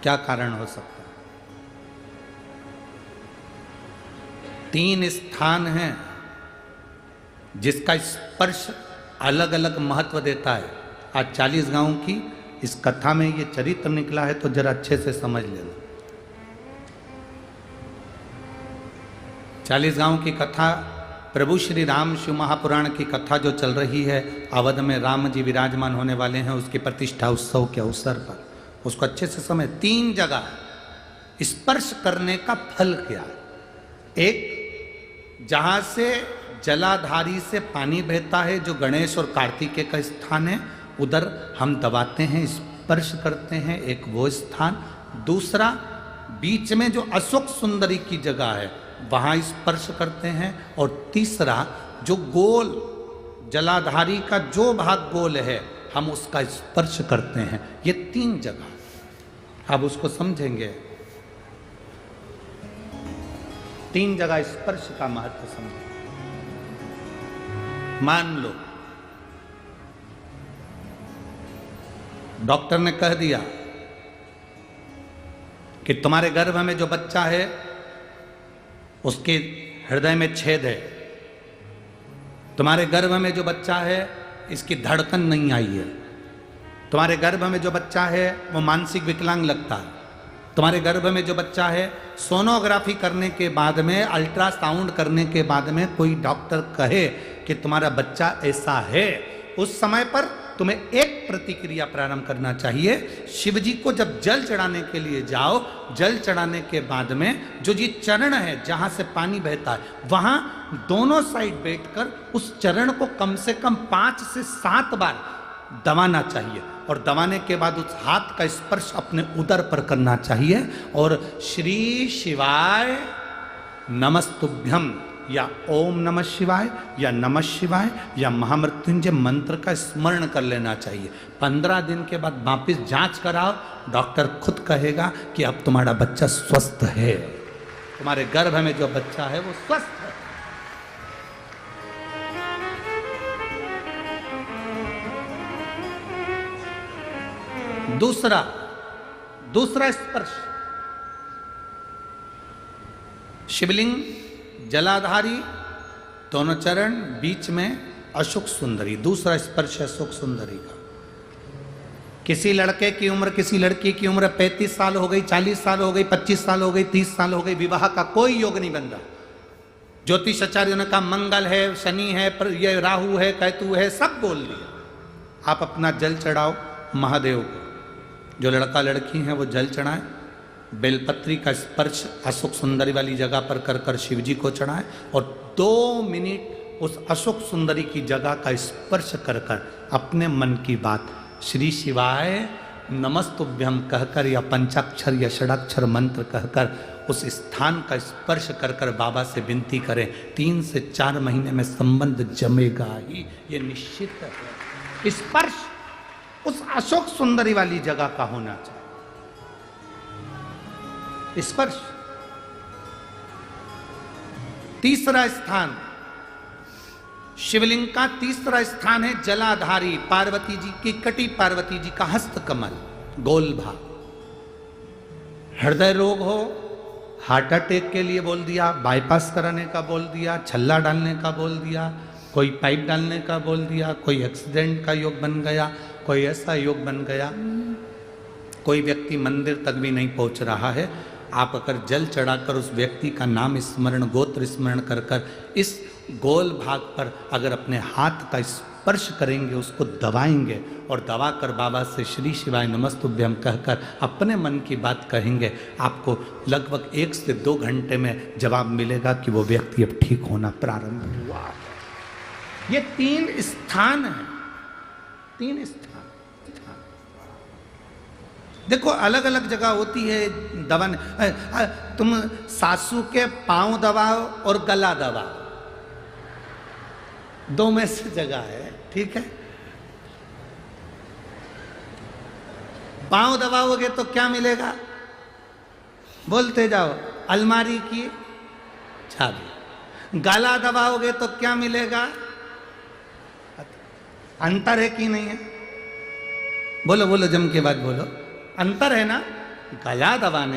क्या कारण हो सकता है? 3 स्थान हैं जिसका स्पर्श अलग अलग महत्व देता है। आज 40 गांव की इस कथा में ये चरित्र निकला है, तो जरा अच्छे से समझ लेना। 40 गांव की कथा प्रभु श्री राम शिव महापुराण की कथा जो चल रही है, अवध में राम जी विराजमान होने वाले हैं, उसकी प्रतिष्ठा उत्सव के अवसर पर उसको अच्छे से समझ। 3 जगह स्पर्श करने का फल क्या है। एक, जहां से जलाधारी से पानी बहता है, जो गणेश और कार्तिकेय का स्थान है, उधर हम दबाते हैं, स्पर्श करते हैं, एक वो स्थान। दूसरा, बीच में जो अशोक सुंदरी की जगह है, वहां स्पर्श करते हैं। और तीसरा, जो गोल जलाधारी का जो भाग गोल है, हम उसका स्पर्श करते हैं। ये 3 जगह अब उसको समझेंगे। 3 जगह स्पर्श का महत्व समझेंगे। मान लो डॉक्टर ने कह दिया कि तुम्हारे गर्भ में जो बच्चा है उसके हृदय में छेद है, तुम्हारे गर्भ में जो बच्चा है इसकी धड़कन नहीं आई है, तुम्हारे गर्भ में जो बच्चा है वो मानसिक विकलांग लगता है, तुम्हारे गर्भ में जो बच्चा है सोनोग्राफी करने के बाद में, अल्ट्रासाउंड करने के बाद में कोई डॉक्टर कहे कि तुम्हारा बच्चा ऐसा है, उस समय पर तुम्हें एक प्रतिक्रिया प्रारंभ करना चाहिए। शिव जी को जब जल चढ़ाने के लिए जाओ, जल चढ़ाने के बाद में जो ये चरण है जहां से पानी बहता है, वहां दोनों साइड बैठकर उस चरण को कम से कम 5 से 7 बार दबाना चाहिए। और दबाने के बाद उस हाथ का स्पर्श अपने उदर पर करना चाहिए और श्री शिवाय नमस्तुभ्यम या ओम नमः शिवाय या नमः शिवाय या महामृत्युंजय मंत्र का स्मरण कर लेना चाहिए। 15 दिन के बाद वापिस जांच कराओ, डॉक्टर खुद कहेगा कि अब तुम्हारा बच्चा स्वस्थ है, तुम्हारे गर्भ में जो बच्चा है वो स्वस्थ है। दूसरा स्पर्श, शिवलिंग, जलाधारी, दोनों चरण, बीच में अशोक सुंदरी। दूसरा स्पर्श अशोक सुंदरी का। किसी लड़के की उम्र, किसी लड़की की उम्र 35 साल हो गई, 40 साल हो गई, 25 साल हो गई, 30 साल हो गई, विवाह का कोई योग नहीं बन रहा। ज्योतिष आचार्यों ने कहा मंगल है, शनि है, ये राहु है, केतु है, सब बोल दिया। आप अपना जल चढ़ाओ महादेव को। जो लड़का लड़की हैं वो जल चढ़ाएं, बेलपत्री का स्पर्श अशोक सुंदरी वाली जगह पर कर कर शिव जी को चढ़ाएं और 2 मिनट उस अशोक सुंदरी की जगह का स्पर्श कर कर अपने मन की बात श्री शिवाय नमस्तुभ्यम कहकर या पंचाक्षर या षडाक्षर मंत्र कहकर उस स्थान का स्पर्श कर कर बाबा से विनती करें। 3 से 4 महीने में संबंध जमेगा ही, ये निश्चित है। स्पर्श उस अशोक सुंदरी वाली जगह का होना चाहिए। स्पर्श। तीसरा स्थान, शिवलिंग का तीसरा स्थान है जलाधारी, पार्वती जी की कटी, पार्वती जी का हस्त कमल, गोल भाग। हृदय रोग हो, हार्ट अटैक के लिए बोल दिया, बाईपास कराने का बोल दिया, छल्ला डालने का बोल दिया, कोई पाइप डालने का बोल दिया, कोई एक्सीडेंट का योग बन गया, कोई ऐसा योग बन गया, कोई व्यक्ति मंदिर तक भी नहीं पहुंच रहा है, आप अगर जल चढ़ाकर उस व्यक्ति का नाम स्मरण, गोत्र स्मरण कर कर इस गोल भाग पर अगर अपने हाथ का स्पर्श करेंगे, उसको दबाएंगे और दबाकर बाबा से श्री शिवाय नमस्तुभ्यम कहकर अपने मन की बात कहेंगे, आपको लगभग 1 से 2 घंटे में जवाब मिलेगा कि वो व्यक्ति अब ठीक होना प्रारंभ हुआ। ये 3 स्थान हैं, 3 स्थान। देखो अलग अलग जगह होती है दबाने। तुम सासू के पांव दबाओ और गला दबाओ, 2 में से जगह है, ठीक है। पांव दबाओगे तो क्या मिलेगा? बोलते जाओ, अलमारी की चाबी। गला दबाओगे तो क्या मिलेगा? अंतर है कि नहीं है? बोलो बोलो, जम के बाद बोलो, अंतर है ना। कया दवा ने